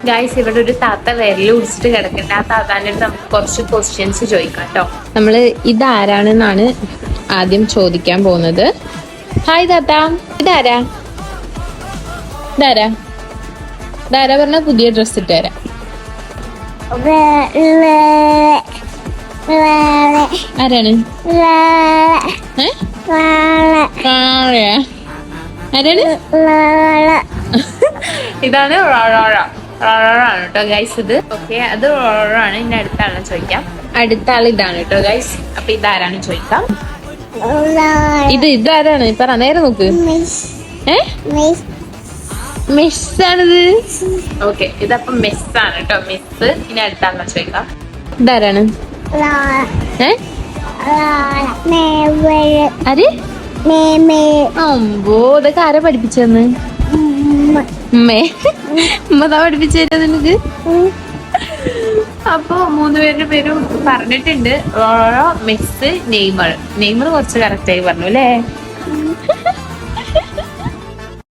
Guys, ഇവിടെ ഒരു താത്ത വിരല് പിടിച്ചിട്ട് കിടക്കണ്ട. ആ താത്താൻ്റെ അടുത്ത് നമുക്ക് കുറച്ച് ക്വസ്റ്റ്യൻസ് ചോദിക്കാം കേട്ടോ. നമ്മള് ഇതാരാണെന്നാണ് ആദ്യം ചോദിക്കാൻ പോകുന്നത്. ഹായ് താത്ത, ഇതാരാ ഇതാരാ ഇതാരാ പറഞ്ഞ പുതിയ ഡ്രസ് ഇട്ടാരാ? ആരാണ്? ആരാണ്? ഇതാണ് ആണ് കേട്ടോ ഗൈസ്. ഇത് ഓക്കെ, അത് ആണ്. ഇനി അടുത്ത ആളെ ചോദിക്കാം. അടുത്ത ആൾ ഇതാണ് കേട്ടോ ഗൈസ്. അപ്പൊ ഇതാരാണ് ചോദിക്കാം. ഇതാരാണ് പറ, നേരെ നോക്ക്. മെസ്സാണിത്. ഓക്കെ, ഇതപ്പം മെസ്സാണ് കേട്ടോ, മെസ്സ്. ഇനി അടുത്ത ആളെ ചോദിക്കാം. ഇതാരാണ്? ആര്? അമ്പോ, ഇതൊക്കെ ആരാ പഠിപ്പിച്ചെന്ന്? ഉമ്മതാ പഠിപ്പിച്ചു തരാ നിനക്ക്? അപ്പൊ 3 പേരുടെ പേരും പറഞ്ഞിട്ടുണ്ട്. Mess, Neymar. നെയ്മർ കുറച്ച് കറക്റ്റ് ആയി പറഞ്ഞു അല്ലേ?